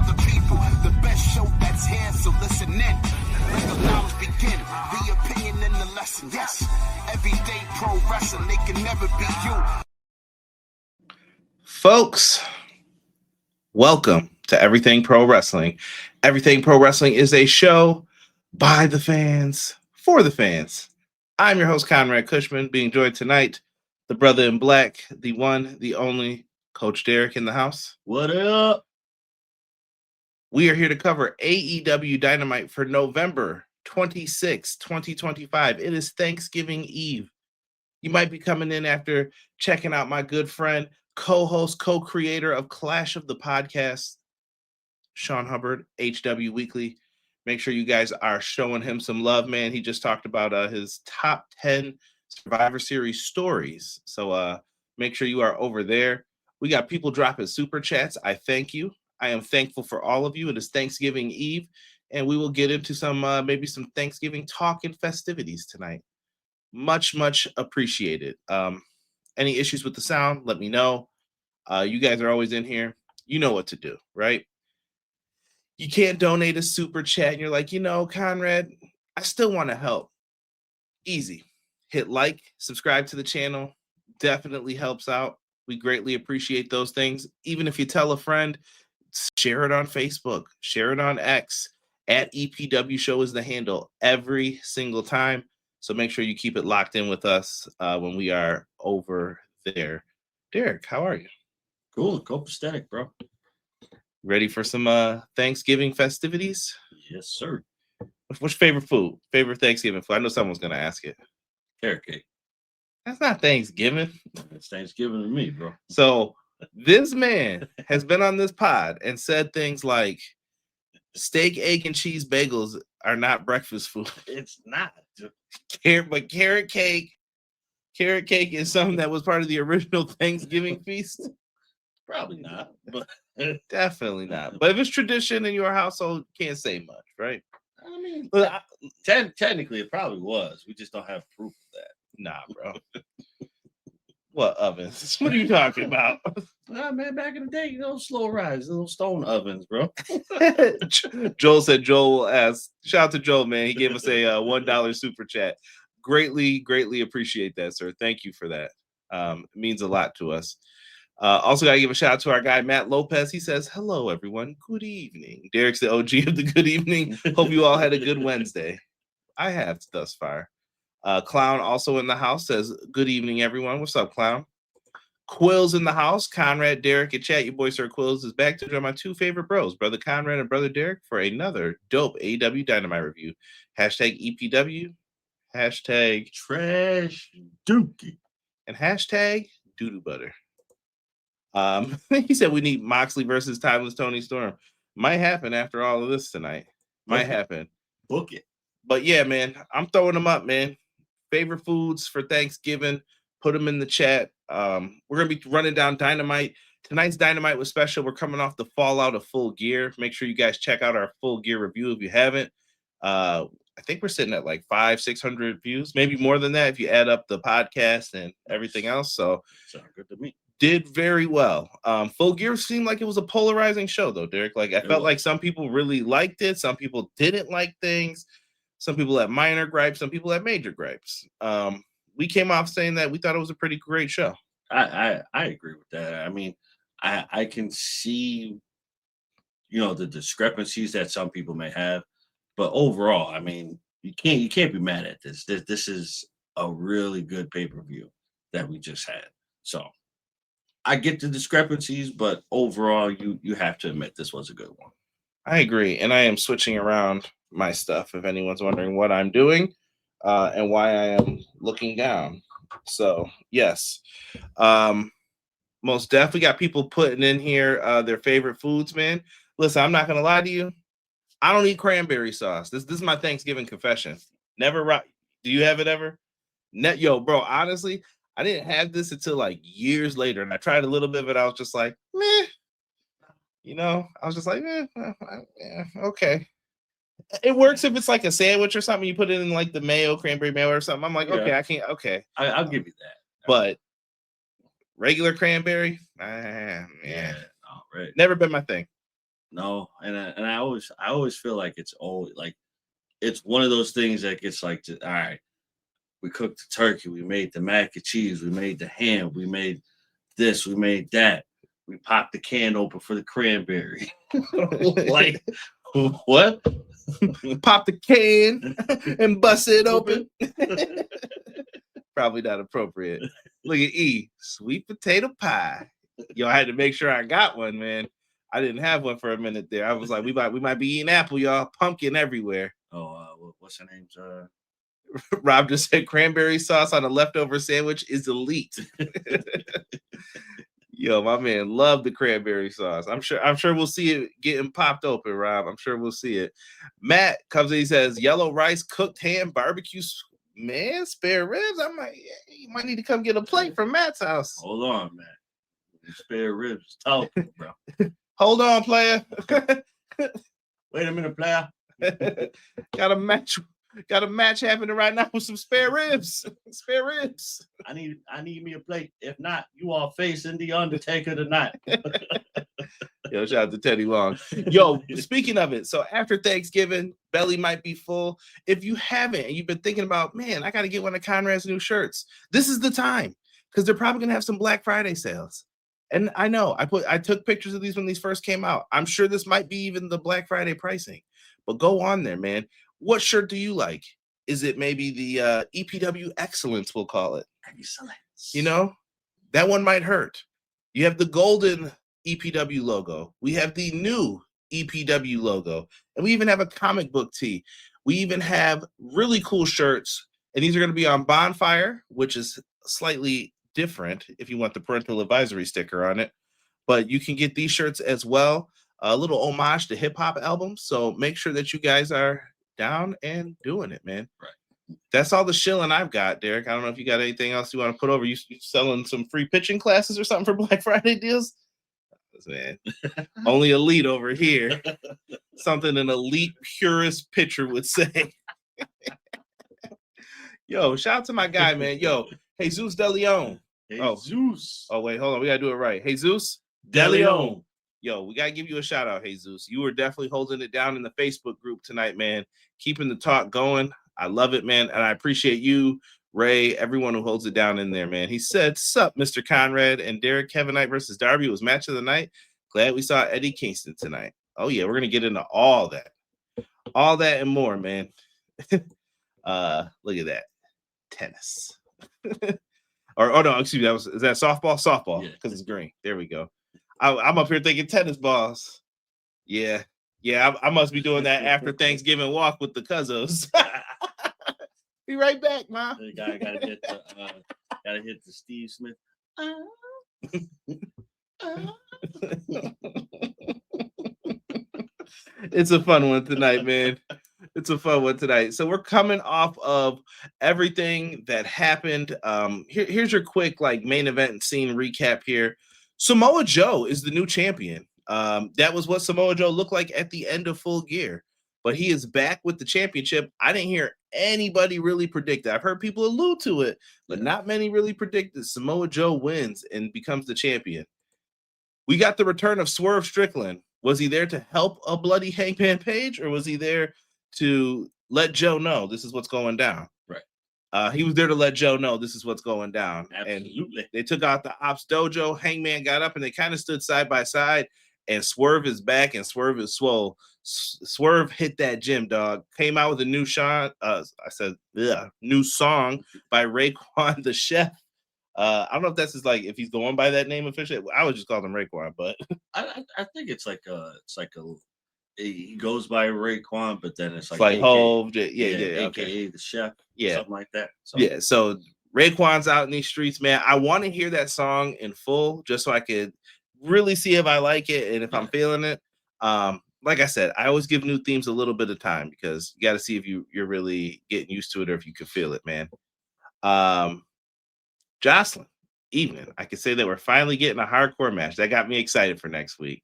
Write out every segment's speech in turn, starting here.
the people, the best show that's here, so listen in. Let the knowledge begin, the opinion and the lesson, yes. Everyday pro wrestling, they can never be you. Folks, welcome to Everything Pro Wrestling. Everything Pro Wrestling is a show by the fans, for the fans. I'm your host, Conrad Cushman, being joined tonight, the brother in black, the one, the only, Coach Derek in the house. What up? We are here to cover AEW Dynamite for November 26, 2025. It is Thanksgiving Eve. You might be coming in after checking out my good friend, co-host, co-creator of Clash of the Podcast, Sean Hubbard, HW Weekly. Make sure you guys are showing him some love, man. He just talked about his top 10 Survivor Series stories. So make sure you are over there. We got people dropping super chats. I thank you. I am thankful for all of you. It is Thanksgiving Eve, and we will get into some maybe some Thanksgiving talk and festivities tonight. Much, much appreciated. Any issues with the sound, let me know. You guys are always in here. You know what to do, right? You can't donate a super chat and you're like, Conrad, I still want to help. Easy. Hit like, subscribe to the channel. Definitely helps out. We greatly appreciate those things. Even if you tell a friend, share it on Facebook, share it on X. At EPW Show is the handle every single time. So make sure you keep it locked in with us when we are over there. Derek, how are you? Cool, copacetic, bro. Ready for some Thanksgiving festivities? Yes, sir. What's your favorite food? Favorite Thanksgiving food? I know someone's going to ask it. Carrot cake. That's not Thanksgiving. It's Thanksgiving to me, bro. So this man has been on this pod and said things like steak, egg, and cheese bagels are not breakfast food. It's not. But carrot cake is something that was part of the original Thanksgiving feast? Probably not, but definitely not. But if it's tradition in your household, can't say much, right? I mean, technically it probably was. We just don't have proof of that. Nah, bro. What ovens? What are you talking about? Nah, man, back in the day, slow rise, little stone ovens, bro. Joel said Joel will ask. Shout out to Joel, man. He gave us a $1 super chat. Greatly appreciate that, sir. Thank you for that. It means a lot to us. Also, got to give a shout out to our guy, Matt Lopez. He says, hello, everyone. Good evening. Derek's the OG of the good evening. Hope you all had a good Wednesday. I have thus far. Clown also in the house says, good evening, everyone. What's up, Clown? Quills in the house. Conrad, Derek, and chat. Your boy, Sir Quills, is back to join my two favorite bros, Brother Conrad and Brother Derek, for another dope AEW Dynamite review. Hashtag EPW. Hashtag Trash Dookie. And hashtag Doodoo Butter. He said we need Moxley versus Timeless Tony Storm. Might happen after all of this tonight. Might happen. Book it. But yeah, man, I'm throwing them up, man. Favorite foods for Thanksgiving. Put them in the chat. We're gonna be running down Dynamite. Tonight's Dynamite was special. We're coming off the fallout of Full Gear. Make sure you guys check out our Full Gear review if you haven't. I think we're sitting at like 500-600 views, maybe more than that if you add up the podcast and everything else. So sounds good to me. Did very well. Full Gear seemed like it was a polarizing show, though, Derek. Like I felt like some people really liked it, some people didn't like things, some people had minor gripes, some people had major gripes. We came off saying that we thought it was a pretty great show. I agree with that. I mean, I can see, the discrepancies that some people may have, but overall, I mean, you can't be mad at this. This is a really good pay-per-view that we just had. So I get the discrepancies, but overall, you have to admit this was a good one. I agree, and I am switching around my stuff if anyone's wondering what I'm doing and why I am looking down. So, yes. Most definitely got people putting in here their favorite foods, man. Listen, I'm not going to lie to you. I don't eat cranberry sauce. This is my Thanksgiving confession. Never. Do you have it ever? Yo, bro, honestly, I didn't have this until like years later, and I tried a little bit, but I was just like, meh. I was just like, okay. It works if it's like a sandwich or something. You put it in like the mayo, cranberry mayo or something. I'm like, okay, I can't. Okay, I'll give you that. But regular cranberry, All right. never been my thing. No, and I always feel like it's always like it's one of those things that gets like, all right, we cooked the turkey, we made the mac and cheese, we made the ham, we made this, we made that, we popped the can open for the cranberry. Like what? Pop the can and bust it open. Probably not appropriate. Look at E, sweet potato pie. Yo, I had to make sure I got one, man. I didn't have one for a minute there. I was like, we might be eating apple, y'all. Pumpkin everywhere. Oh, what's her name's? Rob just said cranberry sauce on a leftover sandwich is elite. Yo, my man loved the cranberry sauce. I'm sure we'll see it getting popped open, Rob. I'm sure we'll see it. Matt comes in, he says, yellow rice, cooked ham, barbecue, man, spare ribs. I'm like, yeah, you might need to come get a plate from Matt's house. Hold on, man. Spare ribs, talk, bro. Hold on, player. Wait a minute, player. Got a match happening right now with some spare ribs. Spare ribs. I need me a plate. If not, you are facing the Undertaker tonight. Yo, shout out to Teddy Long. Yo, speaking of it, so after Thanksgiving, belly might be full. If you haven't and you've been thinking about, man, I got to get one of Conrad's new shirts, this is the time because they're probably gonna have some Black Friday sales. And I know I took pictures of these when these first came out. I'm sure this might be even the Black Friday pricing, but go on there, man. What shirt do you like? Is it maybe the EPW Excellence, we'll call it? Excellence. You know, that one might hurt. You have the golden EPW logo. We have the new EPW logo. And we even have a comic book tee. We even have really cool shirts. And these are going to be on Bonfire, which is slightly different if you want the parental advisory sticker on it. But you can get these shirts as well. A little homage to hip hop albums. So make sure that you guys are down and doing it, man. Right. That's all the shilling I've got, Derek. I don't know if you got anything else you want to put over. You selling some free pitching classes or something for Black Friday deals? Man, only elite over here. Something an elite purist pitcher would say. Yo, shout out to my guy, man. Yo, Jesus De Leon. Jesus. Oh, wait, hold on. We got to do it right. Jesus De Leon. Yo, we got to give you a shout out, Jesus. You were definitely holding it down in the Facebook group tonight, man. Keeping the talk going. I love it, man. And I appreciate you, Ray, everyone who holds it down in there, man. He said, sup, Mr. Conrad and Derek, Kevin Knight versus Darby was match of the night. Glad we saw Eddie Kingston tonight. Oh, yeah, we're going to get into all that. All that and more, man. Look at that. Tennis. Oh, no, excuse me. Is that softball? Softball, because it's green. There we go. I'm up here thinking tennis balls. Yeah, I must be doing that after Thanksgiving walk with the cousins. Be right back, Ma. Gotta hit the Steve Smith. It's a fun one tonight, man. It's a fun one tonight. So we're coming off of everything that happened. Here's your quick main event scene recap here. Samoa Joe is the new champion. That was what Samoa Joe looked like at the end of Full Gear, but he is back with the championship. I didn't hear anybody really predict it. I've heard people allude to it, but not many really predicted Samoa Joe wins and becomes the champion. We got the return of Swerve Strickland. Was he there to help a bloody Hangman Page, or was he there to let Joe know this is what's going down? Right. He was there to let Joe know this is what's going down. Absolutely. And they took out the Ops Dojo. Hangman got up and they kind of stood side by side. And Swerve is back and Swerve is swole. Swerve hit that gym, dog. Came out with a new new song by Raekwon the Chef. I don't know if that's if he's going by that name officially. I would just call him Raekwon, but I think he goes by Raekwon, but then it's Hove, AKA okay. the Chef, something like that. So. Yeah, so Raekwon's out in these streets, man. I want to hear that song in full just so I could really see if I like it and if I'm feeling it. Like I said, I always give new themes a little bit of time because you got to see if you're really getting used to it or if you can feel it, man. Jocelyn, evening. I can say that we're finally getting a hardcore match. That got me excited for next week.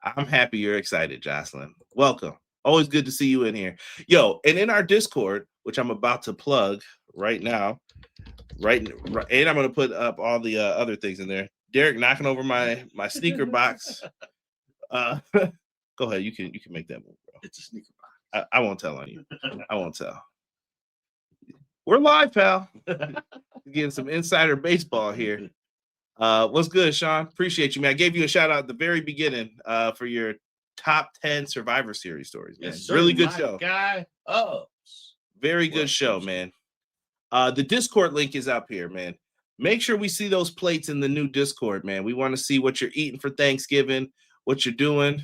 I'm happy you're excited, Jocelyn. Welcome. Always good to see you in here. Yo, and in our Discord, which I'm about to plug right now, and I'm going to put up all the other things in there. Derek knocking over my sneaker box. Go ahead. You can make that move, bro. It's a sneaker box. I won't tell on you. I won't tell. We're live, pal. Getting some insider baseball here. What's good, Sean? Appreciate you, man. I gave you a shout out at the very beginning for your top 10 Survivor Series stories, man. Yes, sir, really good my show. Guy. Oh, very good show, man. The Discord link is up here, man. Make sure we see those plates in the new Discord, man. We want to see what you're eating for Thanksgiving, what you're doing.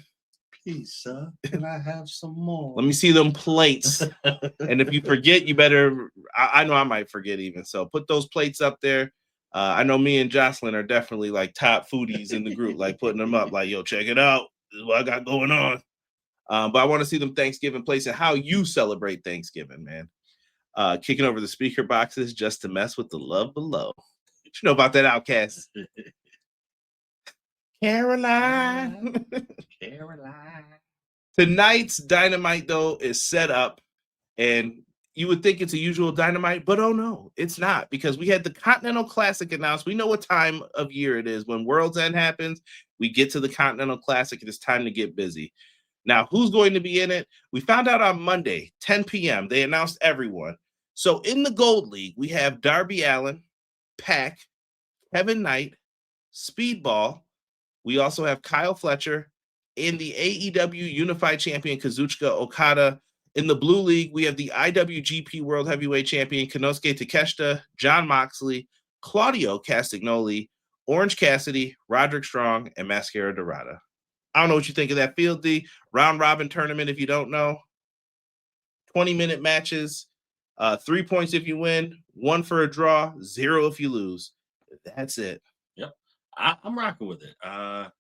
Please, sir, can I have some more? Let me see them plates. And if you forget, you better, I know I might forget even. So put those plates up there. I know me and Jocelyn are definitely like top foodies in the group, like putting them up like, yo, check it out. This is what I got going on. But I want to see them Thanksgiving plates and how you celebrate Thanksgiving, man. Kicking over the speaker boxes just to mess with the love below. What you know about that, Outcast? Caroline. Tonight's Dynamite, though, is set up, and you would think it's a usual Dynamite, but oh no, it's not, because we had the Continental Classic announced. We know what time of year it is. When World's End happens, we get to the Continental Classic. It is time to get busy. Now, who's going to be in it? We found out on Monday, 10 p.m. They announced everyone. So in the Gold League, we have Darby Allin, Pac, Kevin Knight, Speedball. We also have Kyle Fletcher and the AEW Unified Champion Kazuchika Okada. In the Blue League, we have the IWGP World Heavyweight Champion Konosuke Takeshita, Jon Moxley, Claudio Castagnoli, Orange Cassidy, Roderick Strong, and Mascara Dorada. I don't know what you think of that field, D. Round robin tournament, if you don't know. 20-minute matches. 3 points if you win, 1 for a draw, 0 if you lose. That's it. Yep, I'm rocking with it. I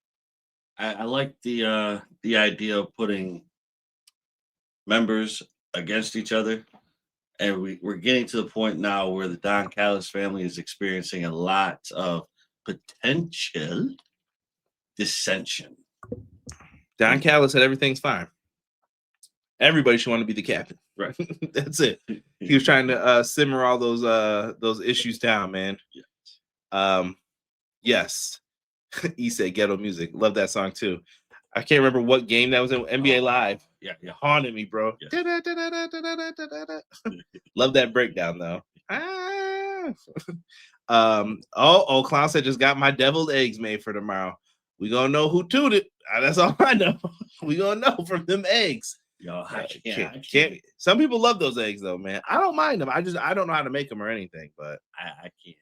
like the idea of putting members against each other, and we're getting to the point now where the Don Callis family is experiencing a lot of potential dissension. Don Callis said everything's fine. Everybody should want to be the captain. Right. That's it. He was trying to simmer all those issues down, man. Yeah. Yes. He said ghetto music. Love that song too. I can't remember what game that was in. NBA Live. Yeah. Haunted me, bro. Yeah. Love that breakdown though. Clown said just got my deviled eggs made for tomorrow. We gonna know who tooted. That's all I know. We gonna know from them eggs. Yo, I can't. Some people love those eggs though, man. I don't mind them. I don't know how to make them or anything, but I can't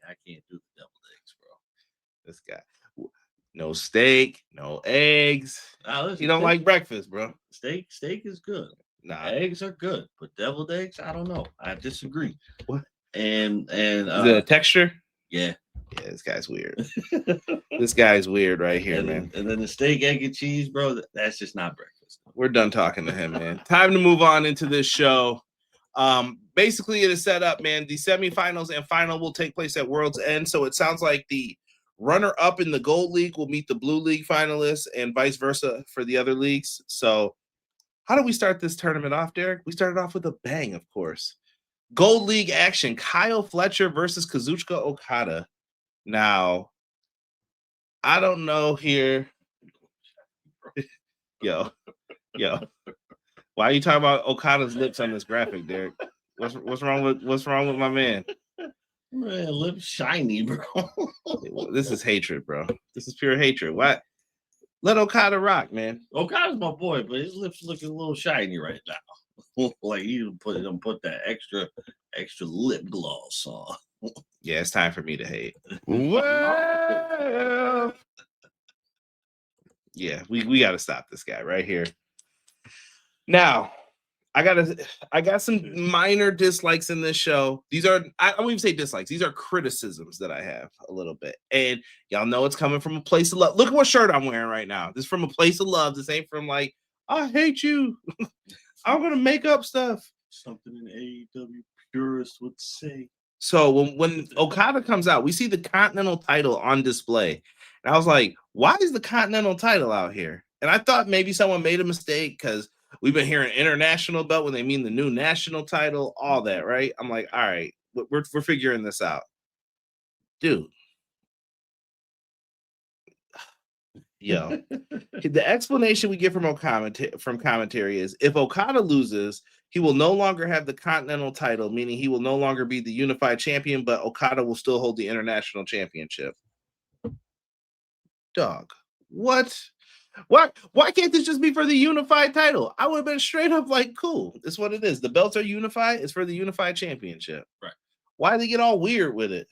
do the deviled eggs, bro. This guy, no steak, no eggs. You don't like breakfast, bro. Steak is good. Nah, eggs are good, but deviled eggs, I don't know. I disagree. What? And the texture? Yeah, this guy's weird. This guy's weird right here, man. And then the steak, egg, and cheese, bro. That's just not breakfast. We're done talking to him, man. Time to move on into this show. Basically, it is set up, man. The semifinals and final will take place at World's End. So it sounds like the runner-up in the Gold League will meet the Blue League finalists and vice versa for the other leagues. So how do we start this tournament off, Derek? We started off with a bang, of course. Gold League action. Kyle Fletcher versus Kazuchika Okada. Now, I don't know here. Yo. Why are you talking about Okada's lips on this graphic, Derek? What's wrong with my man? Man, lips shiny, bro. This is hatred, bro. This is pure hatred. Why? Let Okada rock, man. Okada's my boy, but his lips looking a little shiny right now. Like you put that extra lip gloss on. Yeah, it's time for me to hate. Well, yeah, we got to stop this guy right here. Now, I got some minor dislikes in this show. These are, I won't even say dislikes. These are criticisms that I have a little bit. And y'all know it's coming from a place of love. Look at what shirt I'm wearing right now. This is from a place of love. This ain't from like, I hate you. I'm going to make up stuff. Something an AEW purist would say. So when Okada comes out, we see the Continental title on display. And I was like, why is the Continental title out here? And I thought maybe someone made a mistake because we've been hearing international belt when they mean the new national title, all that, right? I'm like, all right, we're figuring this out. Dude. Yo, the explanation we get from commentary is if Okada loses, he will no longer have the Continental title, meaning he will no longer be the unified champion, but Okada will still hold the international championship. Dog, what? Why can't this just be for the unified title? I would have been straight up like, cool, it's what it is. The belts are unified, it's for the unified championship. Right. Why they get all weird with it?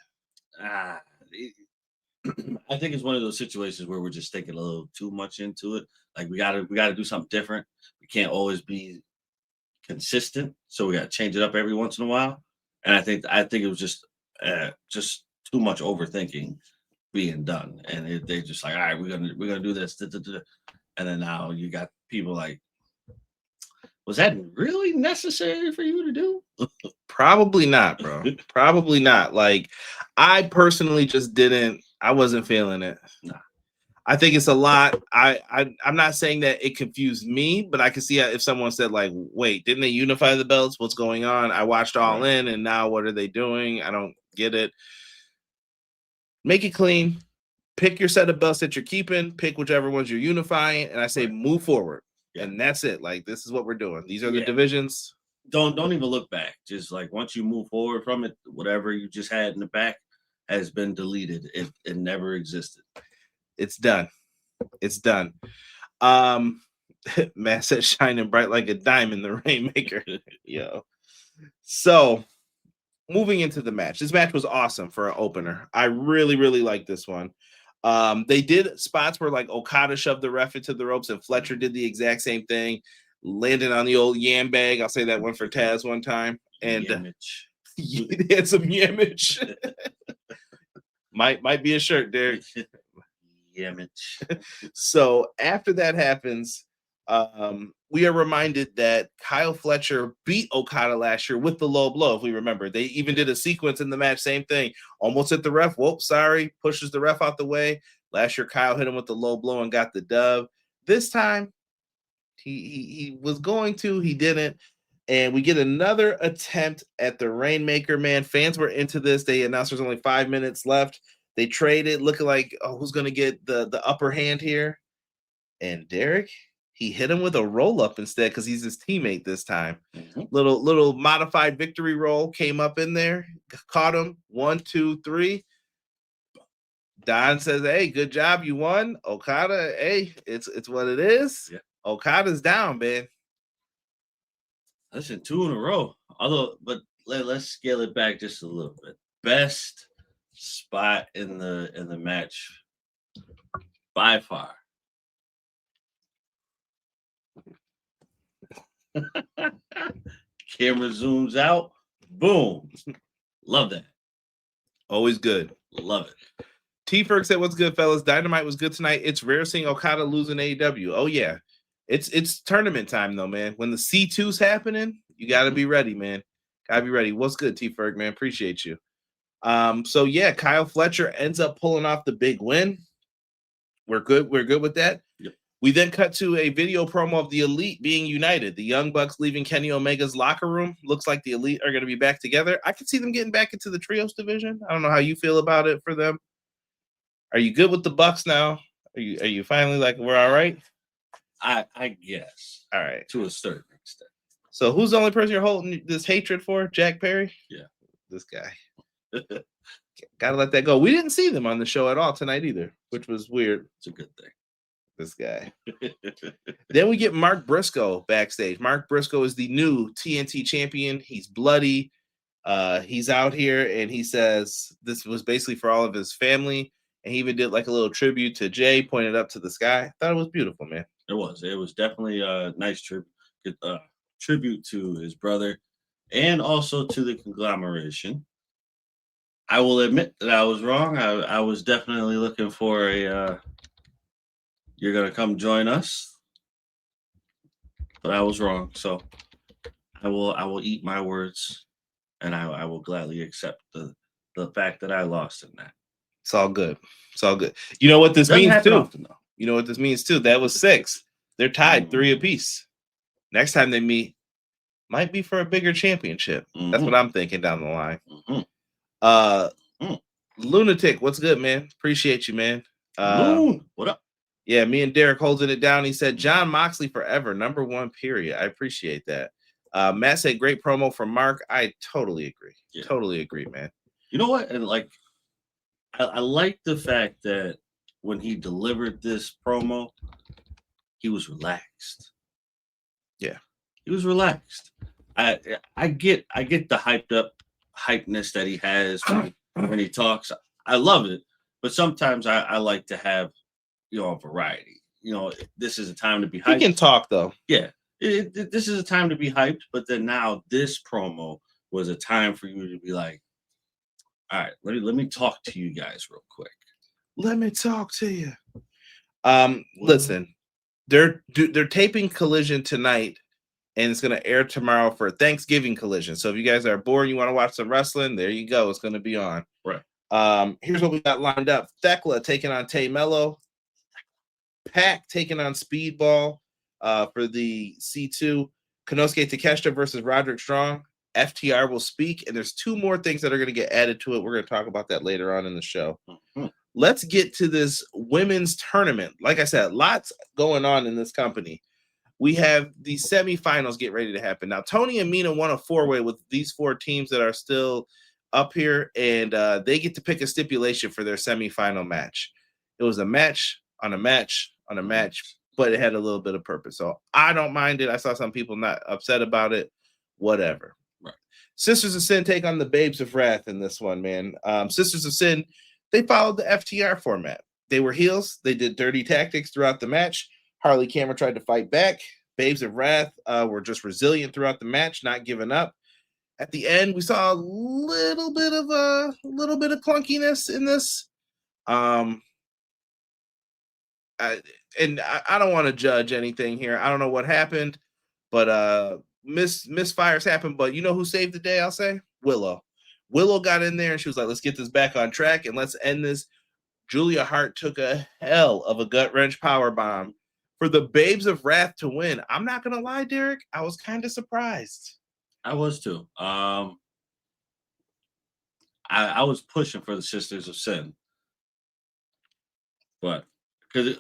I think it's one of those situations where we're just thinking a little too much into it. Like we gotta do something different. We can't always be consistent, so we gotta change it up every once in a while. And I think it was just too much overthinking being done, and they just like, all right, we're gonna do this, and then now you got people like, was that really necessary for you to do? Probably not, bro. Probably not. Like, I personally just I wasn't feeling it. Nah. I think it's a lot. I'm not saying that it confused me, but I can see if someone said like, wait, didn't they unify the belts? What's going on? I watched All In, and now what are they doing? I don't get it. Make it clean. Pick your set of belts that you're keeping. Pick whichever ones you're unifying, and I say move forward. Yeah. And that's it. Like, this is what we're doing. These are the divisions. Don't even look back. Just like once you move forward from it, whatever you just had in the back has been deleted. It never existed. It's done. It's done. Matt said shining bright like a diamond, the Rainmaker. Yo. So moving into the match. This match was awesome for an opener. I really, really like this one. They did spots where like Okada shoved the ref into the ropes and Fletcher did the exact same thing, landed on the old yam bag. I'll say that one for Taz one time. And they had some yamage. might be a shirt, Derek. Yamage. So after that happens, we are reminded that Kyle Fletcher beat Okada last year with the low blow, if we remember. They even did a sequence in the match, same thing. Almost hit the ref. Whoop, sorry. Pushes the ref out the way. Last year, Kyle hit him with the low blow and got the dub. This time, he was going to. He didn't. And we get another attempt at the Rainmaker, man. Fans were into this. They announced there's only 5 minutes left. They traded, looking like, oh, who's going to get the upper hand here? And Derek, he hit him with a roll-up instead because he's his teammate this time. Mm-hmm. Little modified victory roll came up in there, caught him. 1, 2, 3. Don says, hey, good job. You won. Okada, hey, it's what it is. Yeah. Okada's down, man. Listen, 2 in a row. But let's scale it back just a little bit. Best spot in the match by far. Camera zooms out. Boom. Love that. Always good. Love it. T-Ferg said, what's good, fellas? Dynamite was good tonight. It's rare seeing Okada lose in AEW. Oh, yeah. It's tournament time, though, man. When the C2's happening, you got to be ready, man. Got to be ready. What's good, T-Ferg, man? Appreciate you. So, yeah, Kyle Fletcher ends up pulling off the big win. We're good. We're good with that. Yep. We then cut to a video promo of the Elite being united. The Young Bucks leaving Kenny Omega's locker room. Looks like the Elite are going to be back together. I could see them getting back into the Trios division. I don't know how you feel about it for them. Are you good with the Bucks now? Are you finally like, we're all right? I guess. All right. To a certain extent. So who's the only person you're holding this hatred for? Jack Perry? Yeah. This guy. Gotta let that go. We didn't see them on the show at all tonight either, which was weird. It's a good thing. This guy. Then we get Mark Briscoe backstage. Mark Briscoe is the new TNT champion. He's bloody. He's out here and he says this was basically for all of his family. And he even did like a little tribute to Jay, pointed up to the sky. I thought it was beautiful, man. It was definitely a nice tribute to his brother and also to the conglomeration. I will admit that I was wrong. I was definitely looking for a you're gonna come join us, but I was wrong. So I will eat my words, and I will gladly accept the fact that I lost in that. It's all good. It's all good. You know what this means too? You know what this means too? That was 6. They're tied 3 apiece. Next time they meet might be for a bigger championship. That's what I'm thinking down the line. Lunatic, what's good, man? Appreciate you, man. Loon, what up? Yeah, me and Derek holding it down. He said, John Moxley forever, #1, period. I appreciate that. Matt said, great promo from Mark. I totally agree. Yeah. Totally agree, man. You know what? And like, I like the fact that when he delivered this promo, he was relaxed. Yeah. He was relaxed. I get the hypeness that he has when he talks. I love it, but sometimes I like to have a variety. This is a time to be hyped. He can talk though. Yeah, this is a time to be hyped. But then now this promo was a time for you to be like, all right, let me talk to you guys real quick. Let me talk to you. Listen, they're taping Collision tonight, and it's going to air tomorrow for Thanksgiving Collision. So if you guys are bored, you want to watch some wrestling, there you go. It's going to be on. Right. Here's what we got lined up: Thekla taking on Tay Mello, Pac taking on Speedball for the C2, Konosuke Takeshita versus Roderick Strong. FTR will speak, and there's 2 more things that are going to get added to it. We're going to talk about that later on in the show. Mm-hmm. Let's get to this women's tournament. Like I said, lots going on in this company. We have the semifinals get ready to happen. Now, Tony and Mina won a 4-way with these 4 teams that are still up here, and they get to pick a stipulation for their semifinal match. It was a match on a match on a match, but it had a little bit of purpose. So I don't mind it. I saw some people not upset about it. Whatever. Right. Sisters of Sin take on the Babes of Wrath in this one, man. Sisters of Sin, they followed the FTR format. They were heels. They did dirty tactics throughout the match. Harley Cameron tried to fight back. Babes of Wrath were just resilient throughout the match, not giving up. At the end, we saw a little bit of clunkiness in this. I don't want to judge anything here. I don't know what happened, but misfires happened. But you know who saved the day? I'll say Willow. Willow got in there and she was like, "Let's get this back on track and let's end this." Julia Hart took a hell of a gut wrench power bomb for the Babes of Wrath to win. I'm not gonna lie, Derek. I was kind of surprised. I was too. I was pushing for the Sisters of Sin, but because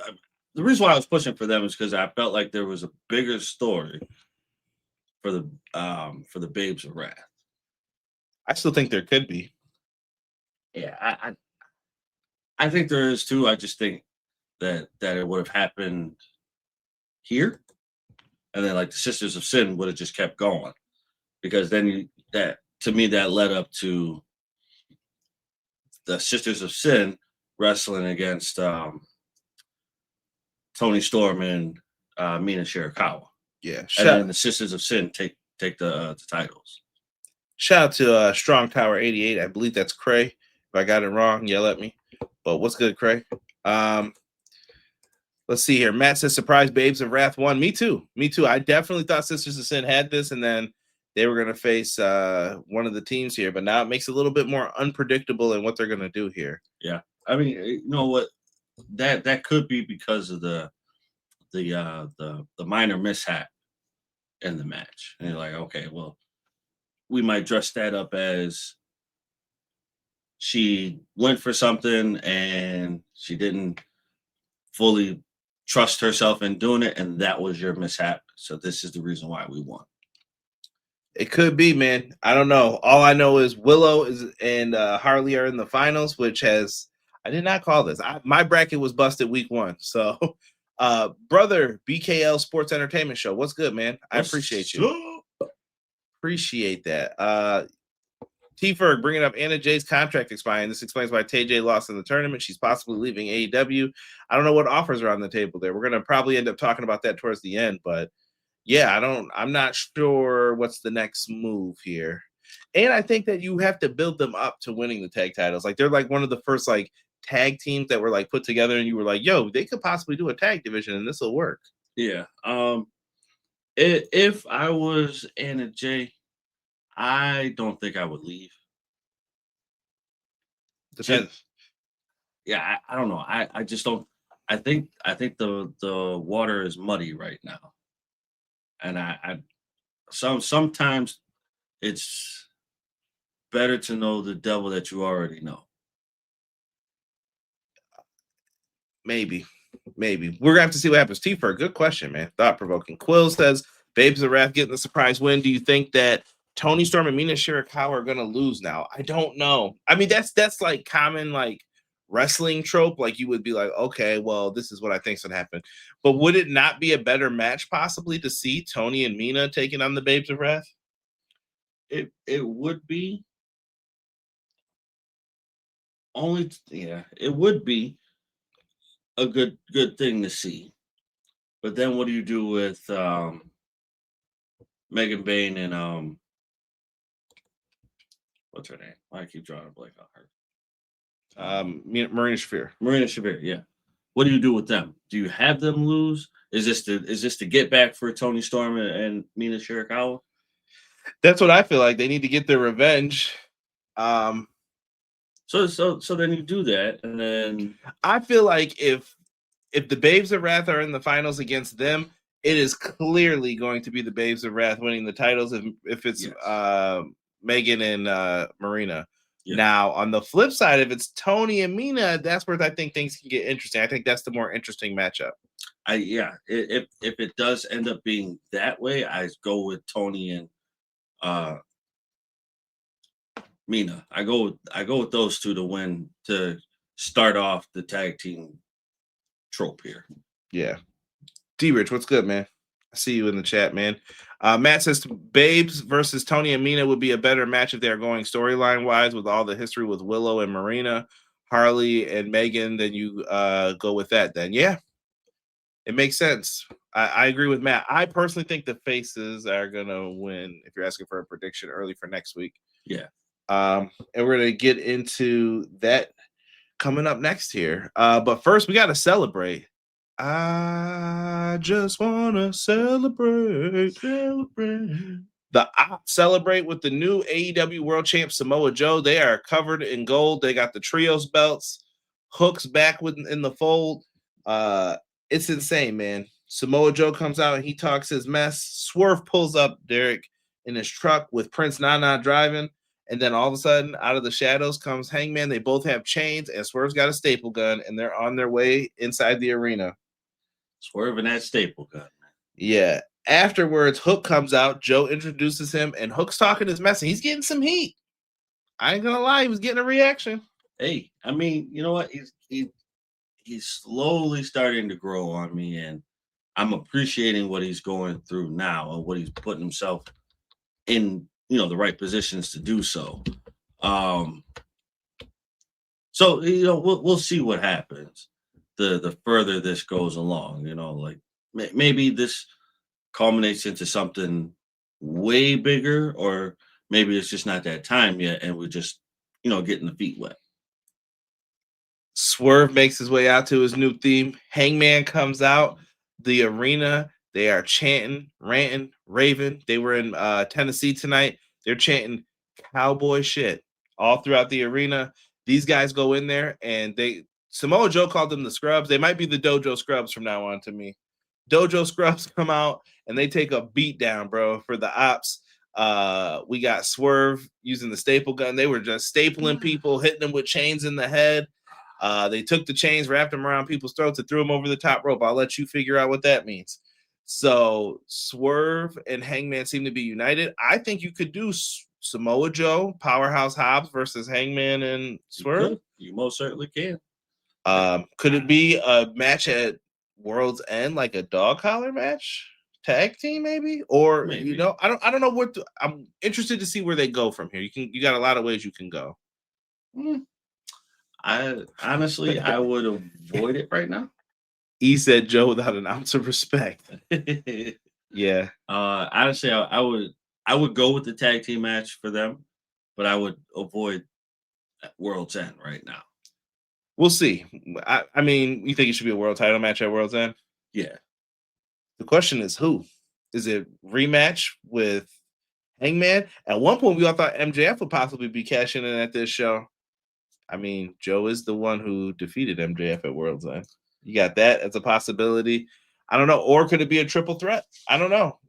the reason why I was pushing for them is because I felt like there was a bigger story for the Babes of Wrath. I still think there could be. Yeah, I think there is too. I just think that it would have happened here, and then like the Sisters of Sin would have just kept going, because then that led up to the Sisters of Sin wrestling against Tony Storm and Mina Shirakawa. Yeah, and then the Sisters of Sin take the titles. Shout out to Strong Tower 88. I believe that's Cray. If I got it wrong, yell at me. But what's good, Cray? Let's see here. Matt says, surprise Babes of Wrath won. Me too. I definitely thought Sisters of Sin had this, and then they were going to face one of the teams here. But now it makes it a little bit more unpredictable in what they're going to do here. Yeah. I mean, you know what? That could be because of the minor mishap in the match. And you're like, okay, well, we might dress that up as she went for something and she didn't fully trust herself in doing it, and that was your mishap. So this is the reason why we won. It could be, man. I don't know. All I know is Willow and Harley are in the finals, which I did not call this. My bracket was busted week 1. So, brother, BKL Sports Entertainment Show. What's good, man? I appreciate you. Appreciate that. T-Ferg bringing up Anna Jay's contract expiring. This explains why TJ lost in the tournament. She's possibly leaving AEW. I don't know what offers are on the table there. We're going to probably end up talking about that towards the end, but yeah, I'm not sure what's the next move here. And I think that you have to build them up to winning the tag titles. Like they're like one of the first like tag teams that were like put together and you were like, yo, they could possibly do a tag division and this will work. Yeah. If I was Anna Jay, I don't think I would leave. Depends. Yeah, I don't know. I just don't. I think the water is muddy right now, and sometimes it's better to know the devil that you already know. Maybe. Maybe. We're gonna have to see what happens. T-Fer, good question, man. Thought-provoking. Quill says, Babes of Wrath getting the surprise win. Do you think that Tony Storm and Mina Shirakawa are gonna lose now? I don't know. I mean, that's like common like wrestling trope. Like you would be like, okay, well, this is what I think's gonna happen. But would it not be a better match possibly to see Tony and Mina taking on the Babes of Wrath? It would be it would be a good thing to see. But then what do you do with Megan Bain and what's her name? I keep drawing a blank on her. Marina Shafir. Marina Shafir, yeah. What do you do with them? Do you have them lose? Is this to get back for Tony Storm and Mina Shirakawa? That's what I feel like. They need to get their revenge. So then you do that, and then I feel like if the Babes of Wrath are in the finals against them, it is clearly going to be the Babes of Wrath winning the titles if it's Megan and Marina. Yeah. Now, on the flip side, if it's Tony and Mina, that's where I think things can get interesting. I think that's the more interesting matchup. If it does end up being that way, I go with Tony and Mina. I go with those two to win, to start off the tag team trope here. Yeah. D-Rich, what's good, man? I see you in the chat, man. Matt says Babes versus Tony and Mina would be a better match if they're going storyline wise with all the history with Willow and Marina, Harley and Megan. Then you go with that. Then it makes sense. I agree with Matt. I personally think the faces are gonna win. If you're asking for a prediction early for next week, yeah. And we're gonna get into that coming up next here. But first, we gotta celebrate. I just wanna celebrate. The Ops celebrate with the new AEW World Champ Samoa Joe. They are covered in gold. They got the trios belts. Hook's back in the fold. It's insane, man. Samoa Joe comes out and he talks his mess. Swerve pulls up Derek in his truck with Prince Nana driving. And then all of a sudden, out of the shadows comes Hangman. They both have chains, and Swerve's got a staple gun, and they're on their way inside the arena. Swerve and that staple gun, man. Yeah. Afterwards, Hook comes out. Joe introduces him, and Hook's talking his mess, and he's getting some heat. I ain't gonna lie, he was getting a reaction. Hey, I mean, you know what? He's slowly starting to grow on me, and I'm appreciating what he's going through now and what he's putting himself in, the right positions to do so. So we'll see what happens. The further this goes along, like maybe this culminates into something way bigger, or maybe it's just not that time yet, and we're just getting the feet wet. Swerve makes his way out to his new theme. Hangman comes out the arena. They are chanting, ranting, raving. They were in Tennessee tonight. They're chanting cowboy shit all throughout the arena. These guys go in there, and Samoa Joe called them the Scrubs. They might be the Dojo Scrubs from now on to me. Dojo Scrubs come out, and they take a beat down, bro, for the Ops. We got Swerve using the staple gun. They were just stapling people, hitting them with chains in the head. They took the chains, wrapped them around people's throats, and threw them over the top rope. I'll let you figure out what that means. So Swerve and Hangman seem to be united. I think you could do Samoa Joe, Powerhouse Hobbs versus Hangman and Swerve. You most certainly can. Could it be a match at World's End, like a dog collar match? Tag team, maybe? Or maybe. I don't know what I'm interested to see where they go from here. You got a lot of ways you can go. I honestly would avoid it right now. He said Joe without an ounce of respect. Yeah. Honestly, I would go with the tag team match for them, but I would avoid World's End right now. We'll see. I mean, you think it should be a world title match at World's End? Yeah. The question is who? Is it rematch with Hangman? At one point, we all thought MJF would possibly be cashing in at this show. I mean, Joe is the one who defeated MJF at World's End. You got that as a possibility. I don't know. Or could it be a triple threat? I don't know.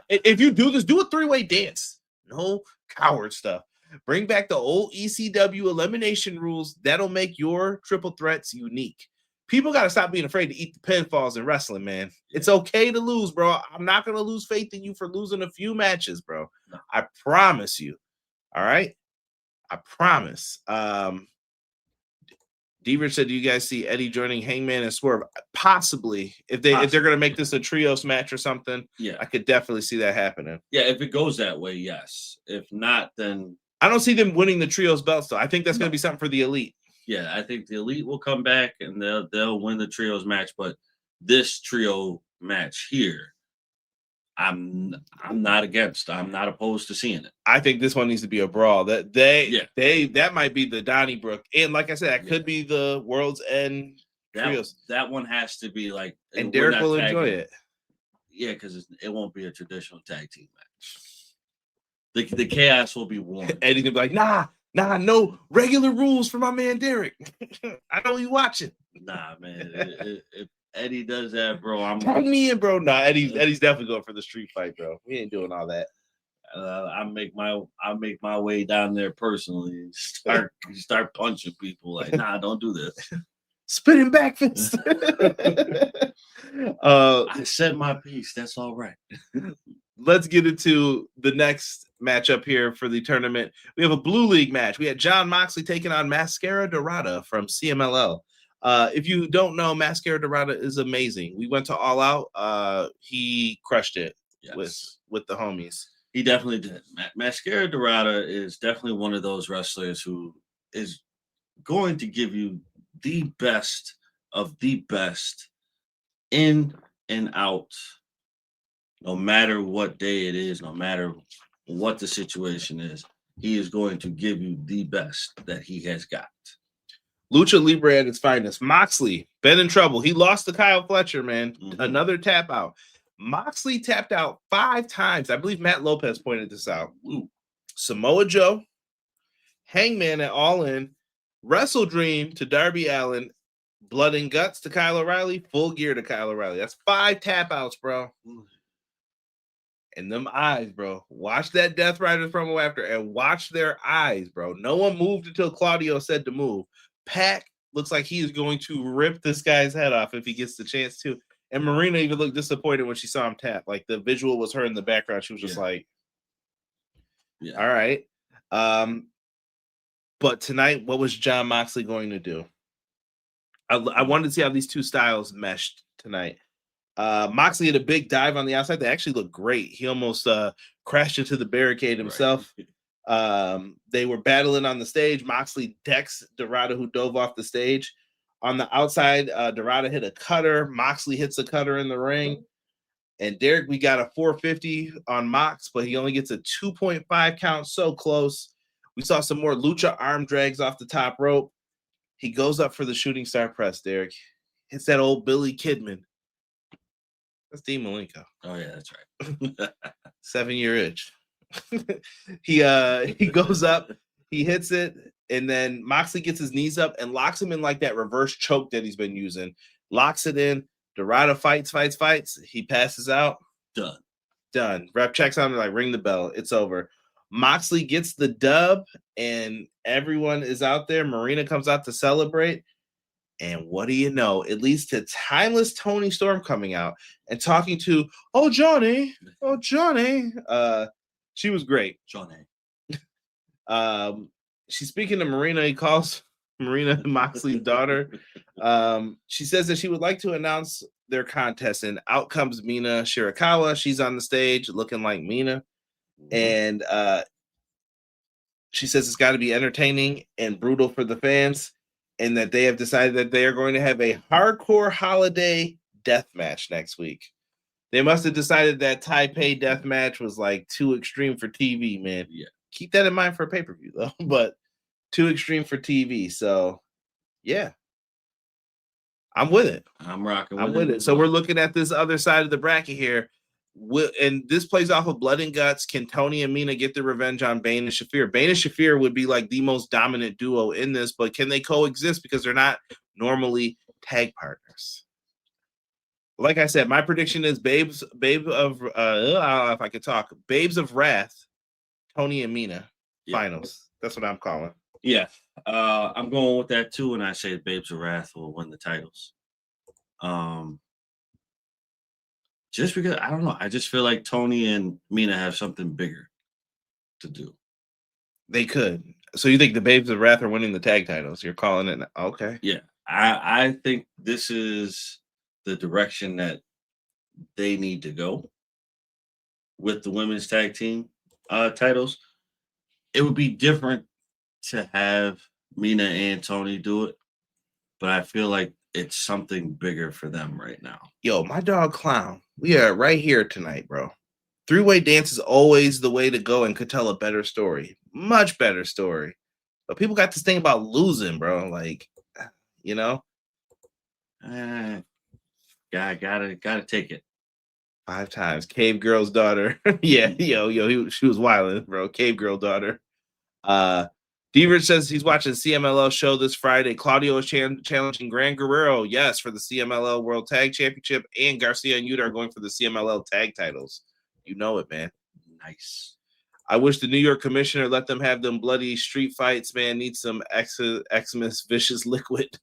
If you do this, do a three-way dance. No coward stuff. Bring back the old ECW elimination rules. That'll make your triple threats unique. people got to stop being afraid to eat the pinfalls in wrestling, man. It's okay to lose, bro. I'm not going to lose faith in you for losing a few matches, bro. No. I promise you. All right? I promise. Deaver said, do you guys see Eddie joining Hangman and Swerve? Possibly. If they're going to make this a trios match or something, I could definitely see that happening. Yeah, if it goes that way, yes. If not, then I don't see them winning the trios belts, though. I think that's going to be something for the Elite. Yeah, I think the Elite will come back and they'll win the trios match, but this trio match here, I'm not against. I'm not opposed to seeing it. I think this one needs to be a brawl. That might be the Donnybrook, and like I said, that could be the World's End trios. That one has to be like, and Derek will enjoy it. Yeah, because it won't be a traditional tag team match. The chaos will be warm. Eddie's gonna be like, nah, no regular rules for my man Derek. I know you watching. Nah, man. If Eddie does that, bro, tag me in, bro. Nah, Eddie's definitely going for the street fight, bro. We ain't doing all that. I make my way down there personally. Start punching people. Like, nah, don't do this. Spinning back fist. I said my piece. That's all right. Let's get into the next matchup here for the tournament. We have a Blue League match. We had Jon Moxley taking on Mascara Dorada from CMLL. If you don't know, Mascara Dorada is amazing. We went to All Out. He crushed it with the homies. He definitely did. Mascara Dorada is definitely one of those wrestlers who is going to give you the best of the best in and out, no matter what day it is, no matter what the situation is. He is going to give you the best that he has got. Lucha Libre at its finest. Moxley, been in trouble. He lost to Kyle Fletcher, man. Mm-hmm. Another tap out. Moxley tapped out 5 times. I believe Matt Lopez pointed this out. Ooh. Samoa Joe, Hangman at All In, Wrestle Dream to Darby Allin, Blood and Guts to Kyle O'Reilly, Full Gear to Kyle O'Reilly. That's 5 tap outs, bro. And them eyes, bro. Watch that Death Riders promo after and watch their eyes, bro. No one moved until Claudio said to move. Pac looks like he is going to rip this guy's head off if he gets the chance to. And Marina even looked disappointed when she saw him tap. Like, the visual was her in the background. She was just like, all right. But tonight, what was Jon Moxley going to do? I wanted to see how these two styles meshed tonight. Moxley had a big dive on the outside. They actually looked great. He almost crashed into the barricade himself. Right. They were battling on the stage. Moxley decks Dorada, who dove off the stage. On the outside, Dorada hit a cutter. Moxley hits a cutter in the ring. And Derek, we got a 450 on Mox, but he only gets a 2.5 count. So close. We saw some more lucha arm drags off the top rope. He goes up for the shooting star press, Derek. Hits that old Billy Kidman. That's Dean Malenko. Oh, yeah, that's right. 7-year itch. He goes up, he hits it, and then Moxley gets his knees up and locks him in like that reverse choke that he's been using. Locks it in. Dorada fights. He passes out. Done. Ref checks on him like, ring the bell. It's over. Moxley gets the dub, and everyone is out there. Marina comes out to celebrate. And what do you know? It leads to Timeless Tony Storm coming out and talking to, Johnny. She was great. Johnny. She's speaking to Marina. He calls Marina Moxley's daughter. She says that she would like to announce their contest, and out comes Mina Shirakawa. She's on the stage looking like Mina. And she says it's got to be entertaining and brutal for the fans, and that they have decided that they are going to have a hardcore holiday death match next week. They must have decided that Taipei death match was like too extreme for TV, man. Yeah. Keep that in mind for a pay-per-view, though, but too extreme for TV. So, yeah. I'm with it. I'm rocking with it. So we're looking at this other side of the bracket here. And this plays off of Blood and Guts. Can Tony and Mina get their revenge on Bane and Shafir? Bane and Shafir would be like the most dominant duo in this, but can they coexist because they're not normally tag partners? Like I said, my prediction is Babes of Wrath, Tony and Mina finals. That's what I'm calling. Yeah, I'm going with that too, and I say Babes of Wrath will win the titles. Just because I don't know, I just feel like Tony and Mina have something bigger to do. They could. So you think the Babes of Wrath are winning the tag titles? You're calling it okay? Yeah, I think this is the direction that they need to go with the women's tag team titles. It would be different to have Mina and Tony do it, but I feel like it's something bigger for them right now. Yo, my dog Clown. We are right here tonight, bro. Three-way dance is always the way to go and could tell a better story. Much better story. But people got this thing about losing, bro. Like, you know? Gotta take it. 5 times. Cave Girl's daughter. Yeah, she was wilding, bro. Cave Girl daughter. D-Rich says he's watching CMLL show this Friday. Claudio is challenging Gran Guerrero, yes, for the CMLL World Tag Championship, and Garcia and Yuta are going for the CMLL tag titles. You know it, man. Nice. I wish the New York commissioner let them have them bloody street fights, man. Need some Xmas vicious liquid.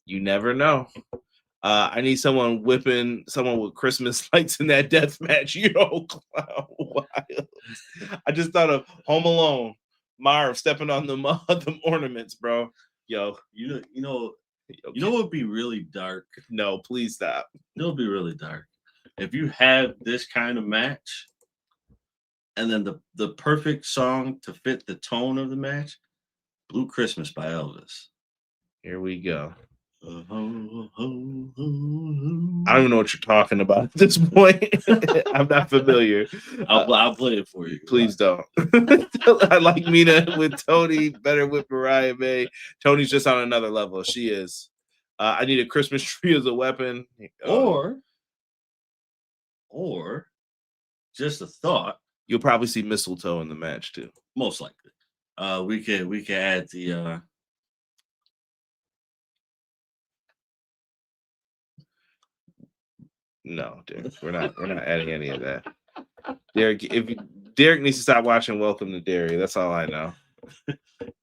You never know. I need someone whipping someone with Christmas lights in that death match. Yo, Clown wild. I just thought of Home Alone. Marv stepping on the ornaments, bro. Yo, you know what would be really dark? No, please stop. It'll be really dark if you have this kind of match, and then the perfect song to fit the tone of the match, "Blue Christmas" by Elvis. Here we go. I don't even know what you're talking about at this point. I'm not familiar. I'll play it for you. Please don't. I like Mina with Tony, better with Mariah May. Tony's just on another level. She is. I need a Christmas tree as a weapon. Or just a thought. You'll probably see mistletoe in the match too. Most likely. We can add the No, Derek, we're not adding any of that. Derek, Derek needs to stop watching Welcome to Derry. That's all I know.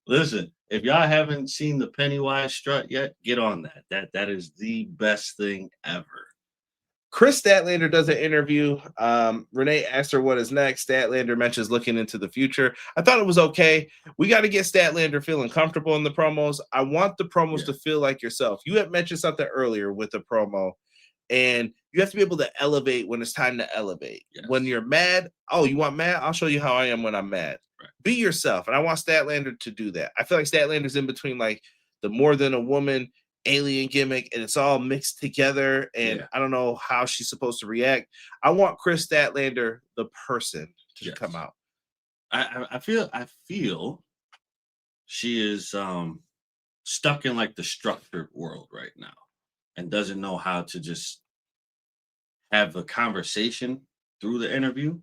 Listen, if y'all haven't seen the Pennywise strut yet, get on that. That is the best thing ever. Chris Statlander does an interview. Renee asked her what is next. Statlander mentions looking into the future. I thought it was okay. We got to get Statlander feeling comfortable in the promos. I want the promos to feel like yourself. You had mentioned something earlier with the promo. And you have to be able to elevate when it's time to elevate. Yes. When you're mad, you want mad? I'll show you how I am when I'm mad. Right. Be yourself. And I want Statlander to do that. I feel like Statlander's in between like the more than a woman alien gimmick, and it's all mixed together. And I don't know how she's supposed to react. I want Chris Statlander, the person, to come out. I feel she is stuck in like the structured world right now and doesn't know how to just have a conversation through the interview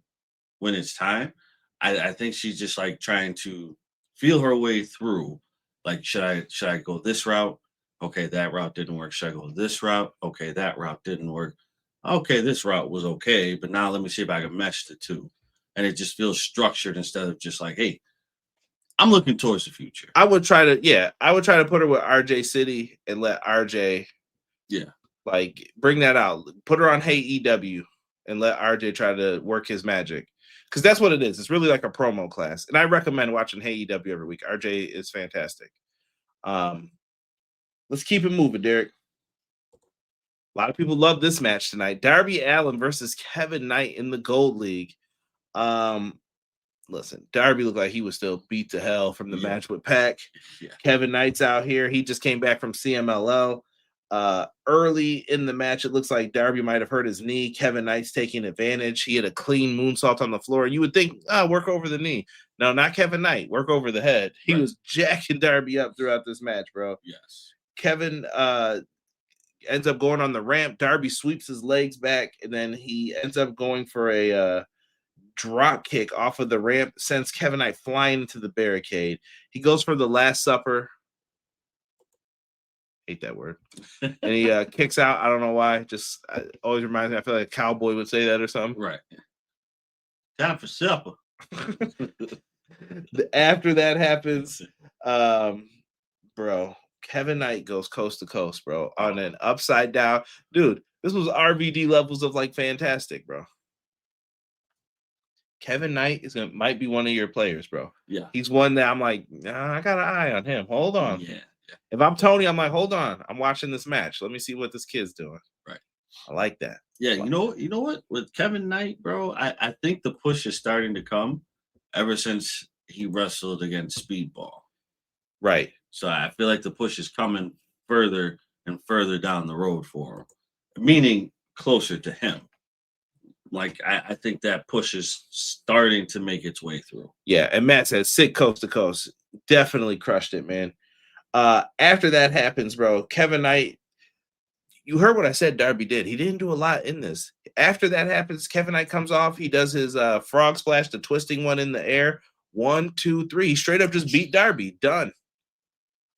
when it's time. I think she's just like trying to feel her way through. Like, should I go this route? Okay, that route didn't work. Should I go this route? Okay, that route didn't work. Okay, this route was okay, but now let me see if I can mesh the two. And it just feels structured instead of just like, hey, I'm looking towards the future. I would try to put her with RJ City and let RJ like bring that out. Put her on Hey EW and let RJ try to work his magic. Because that's what it is. It's really like a promo class. And I recommend watching Hey EW every week. RJ is fantastic. Let's keep it moving, Derek. A lot of people love this match tonight. Darby Allin versus Kevin Knight in the Gold League. Listen, Darby looked like he was still beat to hell from the match with Pac. Yeah. Kevin Knight's out here. He just came back from CMLL. Early in the match, it looks like Darby might have hurt his knee. Kevin Knight's taking advantage. He had a clean moonsault on the floor. You would think, work over the knee. No, not Kevin Knight. Work over the head. He was jacking Darby up throughout this match, bro. Yes. Kevin ends up going on the ramp. Darby sweeps his legs back, and then he ends up going for a drop kick off of the ramp, sends Kevin Knight flying into the barricade. He goes for the Last Supper. Hate that word. And he kicks out. I don't know why. Just always reminds me. I feel like a cowboy would say that or something. Right. Time for supper. After that happens, bro, Kevin Knight goes coast to coast, bro, on an upside down. Dude, this was RVD levels of like fantastic, bro. Kevin Knight might be one of your players, bro. Yeah. He's one that I'm like, nah, I got an eye on him. Hold on. Yeah. If I'm Tony, I'm like, hold on. I'm watching this match. Let me see what this kid's doing. Right. I like that. Yeah, you know what? With Kevin Knight, bro, I think the push is starting to come ever since he wrestled against Speedball. Right. So I feel like the push is coming further and further down the road for him, meaning closer to him. Like I think that push is starting to make its way through. Yeah, and Matt says sick coast to coast. Definitely crushed it, man. After that happens, bro, Kevin Knight, you heard what I said Darby did. He didn't do a lot in this. After that happens, Kevin Knight comes off. He does his frog splash, the twisting one in the air. 1, 2, 3. He straight up just beat Darby. Done.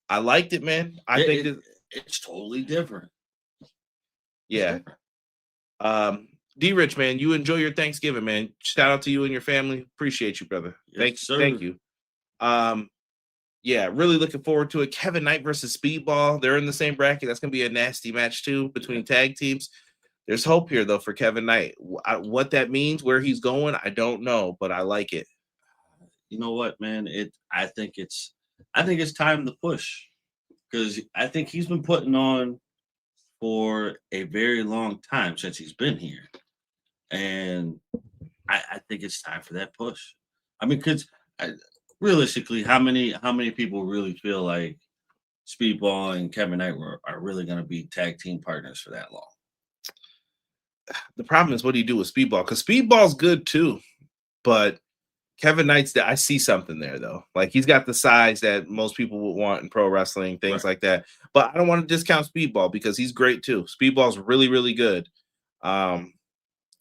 I liked it, man. I think it's totally different. Yeah. D Rich, man, you enjoy your Thanksgiving, man. Shout out to you and your family. Appreciate you, brother. Yes, thank you. Yeah, really looking forward to it. Kevin Knight versus Speedball. They're in the same bracket. That's gonna be a nasty match too between tag teams. There's hope here though for Kevin Knight. What that means, where he's going, I don't know, but I like it. You know what, man? I think it's time to push, because I think he's been putting on for a very long time since he's been here, and I think it's time for that push. I mean, because realistically, how many people really feel like Speedball and Kevin Knight are really going to be tag team partners for that long? The problem is, what do you do with Speedball? Because Speedball's good too, but Kevin Knight's I see something there though. Like he's got the size that most people would want in pro wrestling, things like that. But I don't want to discount Speedball because he's great too. Speedball's really, really good. Yeah,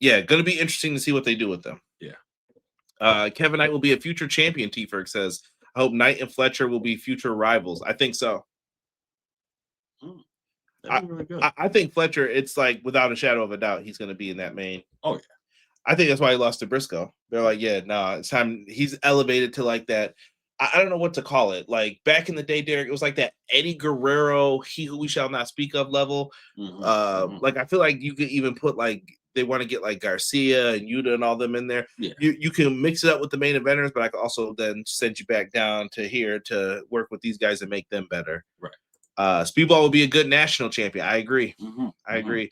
going to be interesting to see what they do with them. Yeah. Kevin Knight will be a future champion. T-Ferg says, I hope Knight and Fletcher will be future rivals. I think so. That'd be really good. I think Fletcher, it's like without a shadow of a doubt, he's going to be in that main. Oh, yeah. I think that's why he lost to Briscoe. They're like, yeah, no, it's time. He's elevated to like that. I don't know what to call it. Like back in the day, Derek, it was like that Eddie Guerrero, he who we shall not speak of level. Like I feel like you could even put like they want to get like Garcia and Yuta and all them in there. Yeah. You can mix it up with the main eventers, but I can also then send you back down to here to work with these guys and make them better. Right. Speedball would be a good national champion. I agree. I agree.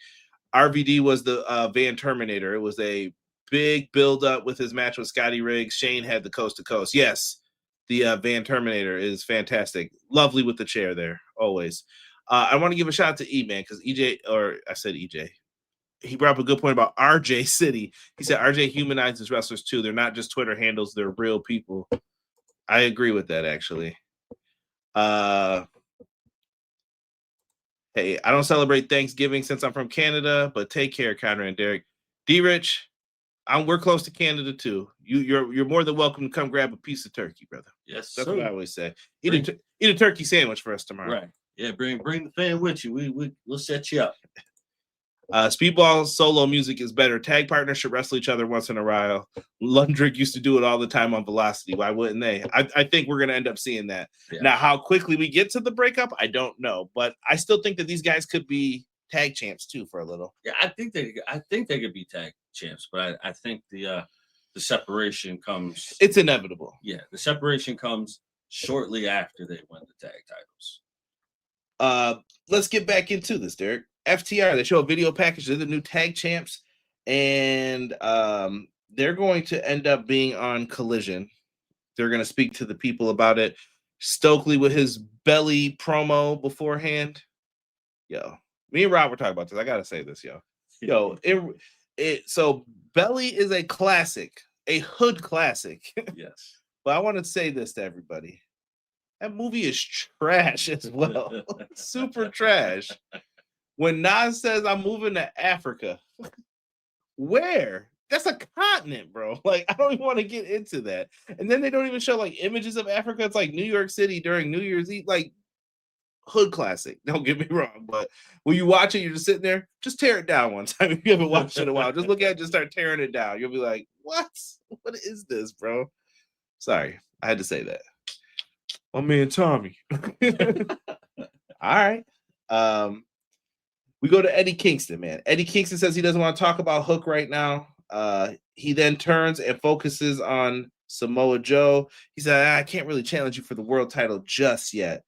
RVD was the Van Terminator. It was a big build up with his match with Scotty Riggs. Shane had the coast to coast. Yes, the Van Terminator is fantastic. Lovely with the chair there, always. I want to give a shout out to E-Man because I said EJ. He brought up a good point about RJ City. He said RJ humanizes wrestlers too. They're not just Twitter handles, they're real people. I agree with that, actually. Hey, I don't celebrate Thanksgiving since I'm from Canada, but take care, Connor and Derek. D-Rich, we're close to Canada too. You're more than welcome to come grab a piece of turkey, brother. Yes, that's what I always say. Eat a turkey sandwich for us tomorrow. Right. Yeah, bring the fan with you. We'll set you up. Speedball solo music is better. Tag partners should wrestle each other once in a while. Lundrick used to do it all the time on Velocity. Why wouldn't they? I think we're going to end up seeing that. Yeah. Now, how quickly we get to the breakup, I don't know. But I still think that these guys could be tag champs too for a little. Yeah, I think they could be tag champs, but I think the separation comes. It's inevitable. Yeah, the separation comes shortly after they win the tag titles. Let's get back into this, Derek. FTR, they show a video package. They're the new tag champs, and they're going to end up being on Collision. They're going to speak to the people about it. Stokely with his belly promo beforehand. Yo, me and Rob were talking about this. I got to say this, yo. So Belly is a classic, a hood classic. Yes. But I want to say this to everybody. That movie is trash as well. Super trash. When Nas says I'm moving to Africa, where? That's a continent, bro. Like, I don't even want to get into that. And then they don't even show like images of Africa. It's like New York City during New Year's Eve, like hood classic. Don't get me wrong, but when you watch it, you're just sitting there, just tear it down one time. If you haven't watched it in a while, just look at it, just start tearing it down. You'll be like, what? What is this, bro? Sorry, I had to say that. My man Tommy. All right. We go to Eddie Kingston, man. Eddie Kingston says he doesn't want to talk about Hook right now. He then turns and focuses on Samoa Joe. He said, I can't really challenge you for the world title just yet.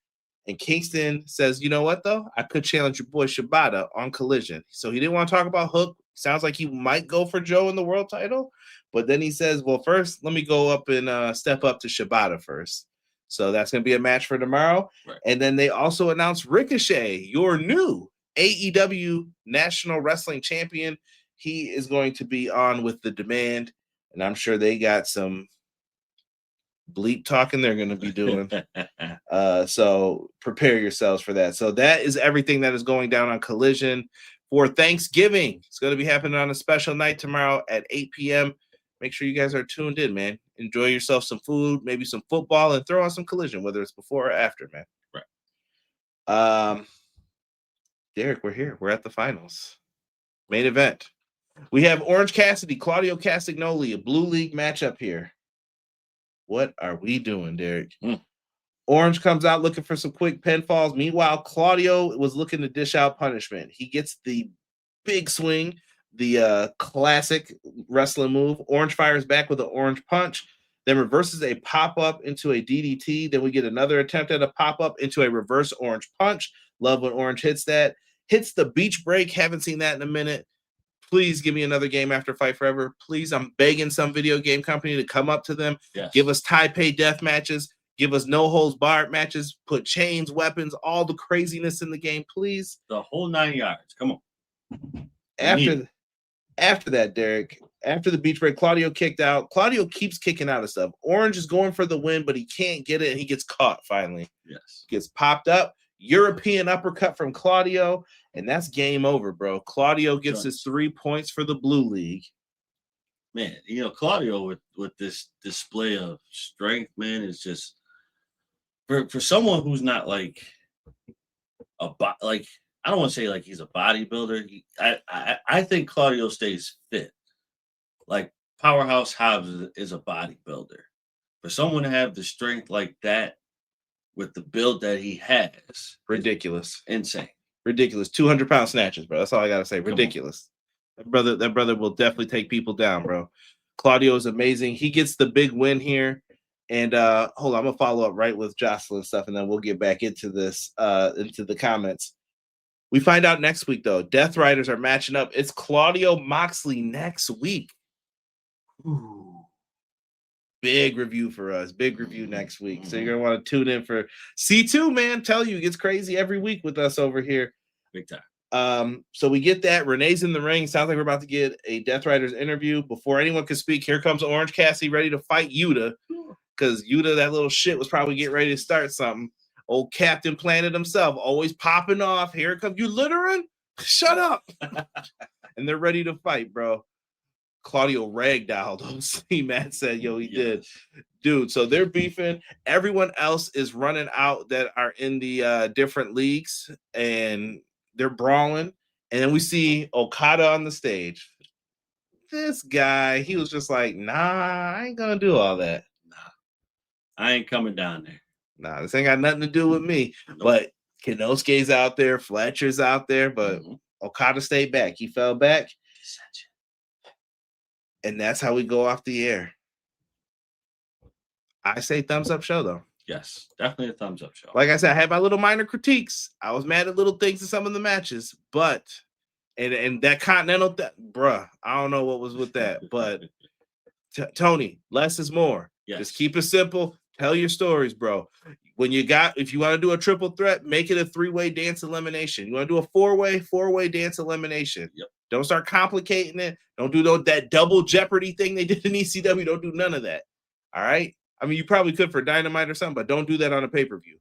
And Kingston says, you know what, though? I could challenge your boy Shibata on Collision. So he didn't want to talk about Hook. Sounds like he might go for Joe in the world title. But then he says, well, first, let me go up and step up to Shibata first. So that's going to be a match for tomorrow. Right. And then they also announced Ricochet, your new AEW National Wrestling Champion. He is going to be on with The Demand. And I'm sure they got some bleep talking they're going to be doing. So prepare yourselves for that. So that is everything that is going down on Collision for Thanksgiving. It's going to be happening on a special night tomorrow at 8 p.m. Make sure you guys are tuned in, man. Enjoy yourself some food, maybe some football, and throw on some Collision, whether it's before or after, man. Right. Derek, we're here. We're at the finals. Main event. We have Orange Cassidy, Claudio Castagnoli, a Blue League matchup here. What are we doing, Derek? Orange comes out looking for some quick pinfalls. Meanwhile, Claudio was looking to dish out punishment. He gets the big swing, the classic wrestling move. Orange fires back with an orange punch, then reverses a pop-up into a DDT. Then we get another attempt at a pop-up into a reverse orange punch. Love when Orange hits that. Hits the beach break. Haven't seen that in a minute. Please give me another game after Fight Forever. Please, I'm begging some video game company to come up to them. Yes. Give us Taipei death matches. Give us no holds barred matches. Put chains, weapons, all the craziness in the game, please. The whole 9 yards. Come on. After that, Derek, after the beach break, Claudio kicked out. Claudio keeps kicking out of stuff. Orange is going for the win, but he can't get it, and he gets caught finally. Yes. Gets popped up. European uppercut from Claudio, and that's game over, bro. Claudio gets his 3 points for the Blue League. Man, Claudio with this display of strength, man, is just for someone who's not like I don't want to say like he's a bodybuilder. I think Claudio stays fit. Like Powerhouse Hobbs is a bodybuilder. For someone to have the strength like that with the build that he has, ridiculous, insane, ridiculous. 200-pound snatches, bro. That's all I gotta say. Ridiculous. That brother will definitely take people down, bro. Claudio is amazing. He gets the big win here. And hold on, I'm gonna follow up right with Jocelyn stuff, and then we'll get back into this, into the comments. We find out next week, though. Death Riders are matching up. It's Claudio Moxley next week. Ooh. Big review for us. Big review next week. So you're gonna want to tune in for C2, man. Tell you, it gets crazy every week with us over here. Big time. So we get that. Renee's in the ring. Sounds like we're about to get a Death Riders interview. Before anyone can speak, here comes Orange Cassidy ready to fight Yuta. Because Yuta, that little shit, was probably getting ready to start something. Old Captain Planet himself, always popping off. Here it comes. You littering? Shut up. And they're ready to fight, bro. Claudio ragdolled. See, Matt said, yo, he did. Dude, so they're beefing. Everyone else is running out that are in the different leagues, and they're brawling. And then we see Okada on the stage. This guy, he was just like, nah, I ain't going to do all that. I ain't coming down there. Nah, this ain't got nothing to do with me. Nope. But Kenosuke's out there, Fletcher's out there, but Okada stayed back. He fell back. And that's how we go off the air. I say thumbs up show, though. Yes, definitely a thumbs up show. Like I said, I had my little minor critiques. I was mad at little things in some of the matches, but and that Continental, bruh, I don't know what was with that, but Tony, less is more. Yes. Just keep it simple. Tell your stories, bro. If you want to do a triple threat, make it a 3-way dance elimination. You want to do a 4-way dance elimination. Yep. Don't start complicating it. Don't do that double Jeopardy thing they did in ECW. Don't do none of that. All right? I mean, you probably could for Dynamite or something, but don't do that on a pay-per-view.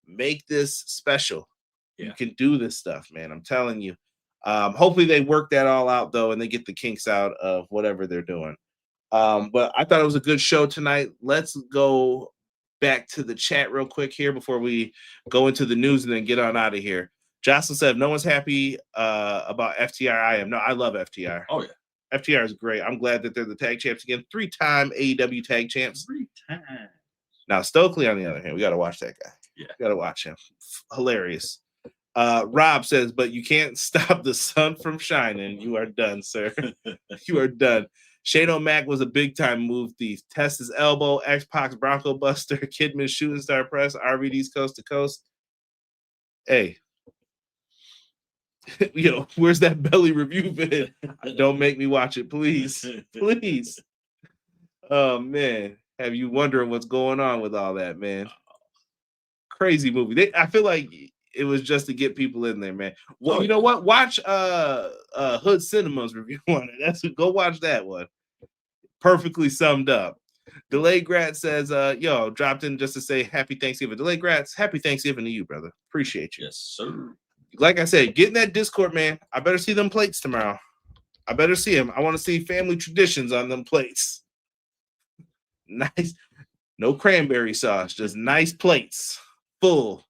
Make this special. Yeah. You can do this stuff, man. I'm telling you. Hopefully they work that all out, though, and they get the kinks out of whatever they're doing. But I thought it was a good show tonight. Let's go back to the chat real quick here before we go into the news and then get on out of here. Jocelyn said, no one's happy about FTR. I am. No, I love FTR. Oh, yeah. FTR is great. I'm glad that they're the tag champs again. 3-time AEW tag champs. 3 times. Now, Stokely, on the other hand, we got to watch that guy. Yeah. Got to watch him. Hilarious. Rob says, but you can't stop the sun from shining. You are done, sir. You are done. Shane O'Mac was a big-time move thief. Test his elbow, X-Pac's Bronco Buster, Kidman's shooting star press, RVD's coast to coast. Hey, where's that belly review vid? Don't make me watch it, please. Please. Oh, man. Have you wondering what's going on with all that, man? Crazy movie. I feel like it was just to get people in there, man. Well, you know what? Watch Hood Cinema's review on it. Go watch that one. Perfectly summed up. Delayed Grat says, dropped in just to say happy Thanksgiving. Delayed Grats, happy Thanksgiving to you, brother. Appreciate you. Yes, sir. Like I said, get in that Discord, man. I better see them plates tomorrow. I better see them. I want to see family traditions on them plates. Nice. No cranberry sauce, just nice plates. Full.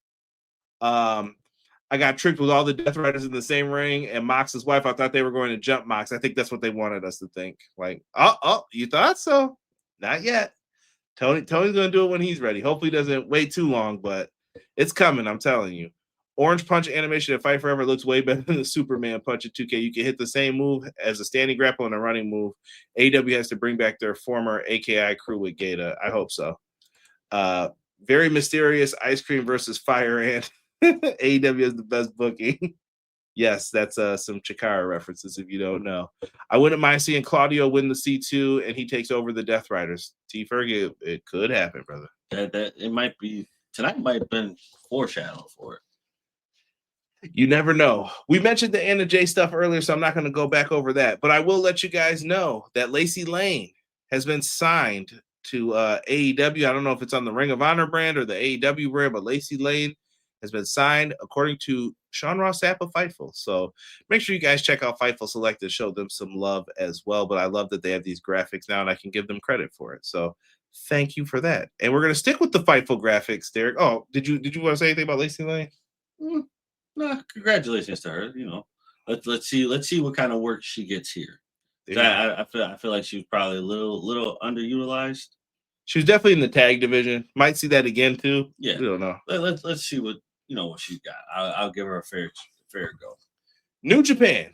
I got tricked with all the Death Riders in the same ring and Mox's wife. I thought they were going to jump Mox. I think that's what they wanted us to think. Like, oh, you thought so? Not yet. Tony's going to do it when he's ready. Hopefully he doesn't wait too long, but it's coming, I'm telling you. Orange Punch animation at Fight Forever looks way better than the Superman Punch at 2K. You can hit the same move as a standing grapple and a running move. AEW has to bring back their former AKI crew with Gata. I hope so. Very mysterious ice cream versus fire ant. AEW is the best booking. Yes, that's some Chikara references if you don't know. I wouldn't mind seeing Claudio win the C2 and he takes over the Death Riders. T Fergie, it could happen, brother. That it might be tonight. Might have been foreshadow for it. You never know. We mentioned the Anna J stuff earlier, so I'm not going to go back over that. But I will let you guys know that Lacey Lane has been signed to AEW. I don't know if it's on the Ring of Honor brand or the AEW brand, but Lacey Lane has been signed according to Sean Ross Sapp of Fightful. So make sure you guys check out Fightful Select and show them some love as well. But I love that they have these graphics now, and I can give them credit for it. So thank you for that. And we're going to stick with the Fightful graphics, Derek. Oh, did you want to say anything about Lacey Lane? No, congratulations to her. Let's see what kind of work she gets here. I feel like she was probably a little underutilized. She was definitely in the tag division. Might see that again too. Yeah, we don't know. Let's see what she's got. I'll give her a fair go. New Japan.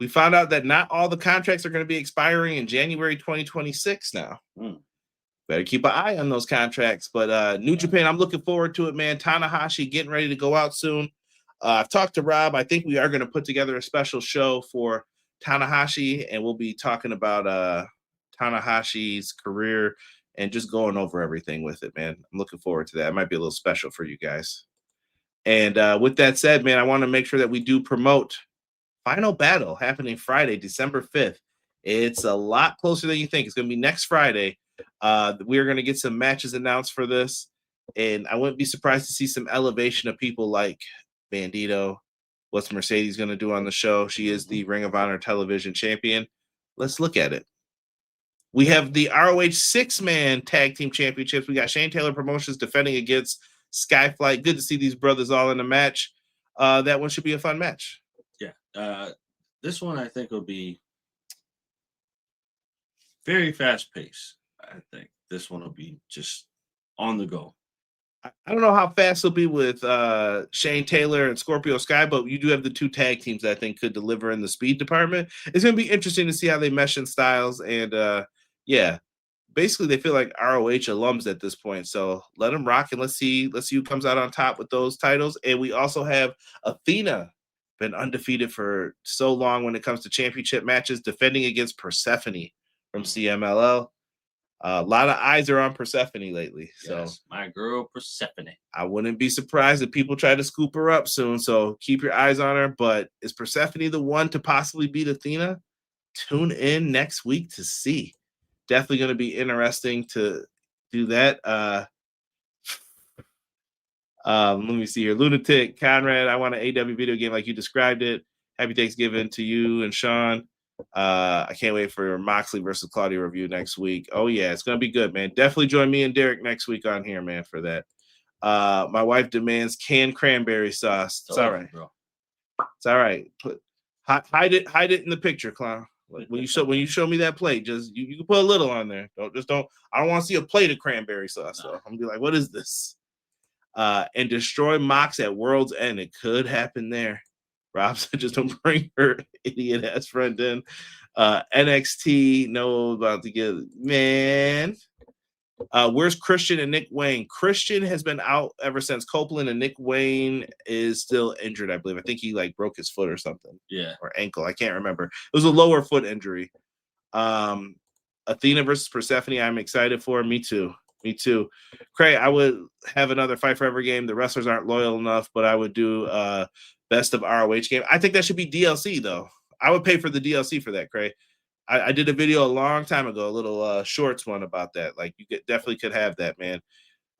We found out that not all the contracts are going to be expiring in January 2026 now. Better keep an eye on those contracts. But New Japan, I'm looking forward to it, man. Tanahashi getting ready to go out soon. I've talked to Rob. I think we are going to put together a special show for Tanahashi, and we'll be talking about Tanahashi's career and just going over everything with it, man. I'm looking forward to that. It might be a little special for you guys. And with that said, man, I want to make sure that we do promote Final Battle happening Friday, December 5th. It's a lot closer than you think. It's going to be next Friday. We're going to get some matches announced for this, and I wouldn't be surprised to see some elevation of people like Bandito. What's Mercedes going to do on the show? She is the Ring of Honor television champion. Let's look at it. We have the ROH 6-man tag team championships. We got Shane Taylor Promotions defending against Skyflight. Good to see these brothers all in the match. That one should be a fun match. Yeah. This one I think will be very fast paced. I think this one will be just on the go. I don't know how fast it'll be with Shane Taylor and Scorpio Sky, but you do have the two tag teams that I think could deliver in the speed department. It's going to be interesting to see how they mesh in styles. And basically they feel like ROH alums at this point. So let them rock and let's see who comes out on top with those titles. And we also have Athena, been undefeated for so long when it comes to championship matches, defending against Persephone from CMLL. A lot of eyes are on Persephone lately. Yes, so my girl Persephone. I wouldn't be surprised if people try to scoop her up soon. So keep your eyes on her. But is Persephone the one to possibly beat Athena? Tune in next week to see. Definitely going to be interesting to do that. Let me see here. Lunatic, Conrad, I want an AEW video game like you described it. Happy Thanksgiving to you and Sean. I can't wait for Moxley versus Claudio review next week. Oh yeah, it's gonna be good, man. Definitely join me and Derek next week on here, man, for that. My wife demands canned cranberry sauce. It's all right, bro. It's all right. Hide it in the picture, clown. Like when you show me that plate, just you can put a little on there. Don't. I don't want to see a plate of cranberry sauce though. I'm gonna be like, what is this? and destroy Mox at World's End. It could happen there. Rob said, just don't bring her idiot ass friend in. NXT, no, about to get, man. Where's Christian and Nick Wayne? Christian has been out ever since Copeland, and Nick Wayne is still injured, I believe. I think he like broke his foot or something. Yeah. Or ankle. I can't remember. It was a lower foot injury. Athena versus Persephone, I'm excited for. Me too. Craig, I would have another Fight Forever game. The wrestlers aren't loyal enough, but I would do best of ROH game. I think that should be DLC, though. I would pay for the DLC for that, Craig. I did a video a long time ago, a little shorts one about that. Like, you definitely could have that, man.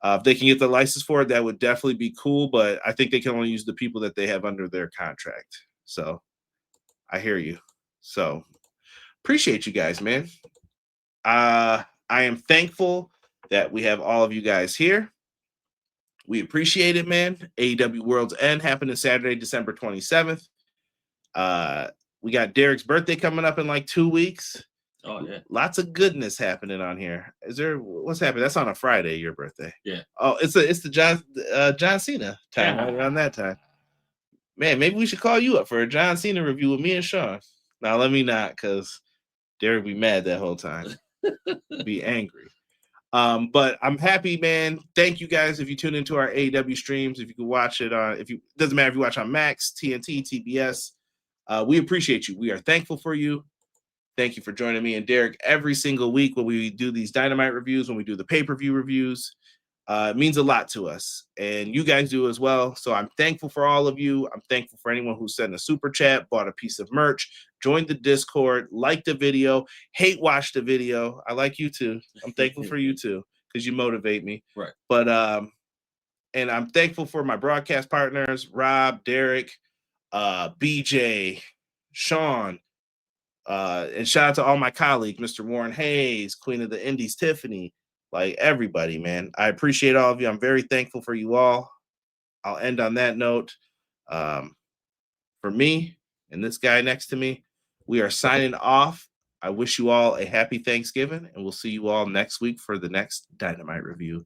If they can get the license for it, that would definitely be cool, but I think they can only use the people that they have under their contract. So I hear you. So appreciate you guys, man. I am thankful that we have all of you guys here. We appreciate it, man. AEW World's End happening Saturday, December 27th. We got Derek's birthday coming up in like 2 weeks. Oh, yeah. Lots of goodness happening on here. What's happening? That's on a Friday, your birthday. Yeah. Oh, it's the John Cena time, right around that time. Man, maybe we should call you up for a John Cena review with me and Sean. Now, let me not, because Derek be mad that whole time. Be angry. But I'm happy, man. Thank you guys if you tune into our AEW streams. If you can watch it on, doesn't matter if you watch on Max, TNT, TBS. We appreciate you. We are thankful for you. Thank you for joining me and Derek every single week when we do these Dynamite reviews, when we do the pay-per-view reviews. It means a lot to us, and you guys do as well. So I'm thankful for all of you. I'm thankful for anyone who sent a super chat, bought a piece of merch, joined the Discord, liked the video, hate watched the video. I like you too. I'm thankful for you too, because you motivate me. Right. But and I'm thankful for my broadcast partners, Rob, Derek, BJ, Sean, and shout out to all my colleagues, Mr. Warren Hayes, Queen of the Indies, Tiffany. Like, everybody, man. I appreciate all of you. I'm very thankful for you all. I'll end on that note. For me and this guy next to me, we are signing off. I wish you all a happy Thanksgiving, and we'll see you all next week for the next Dynamite review.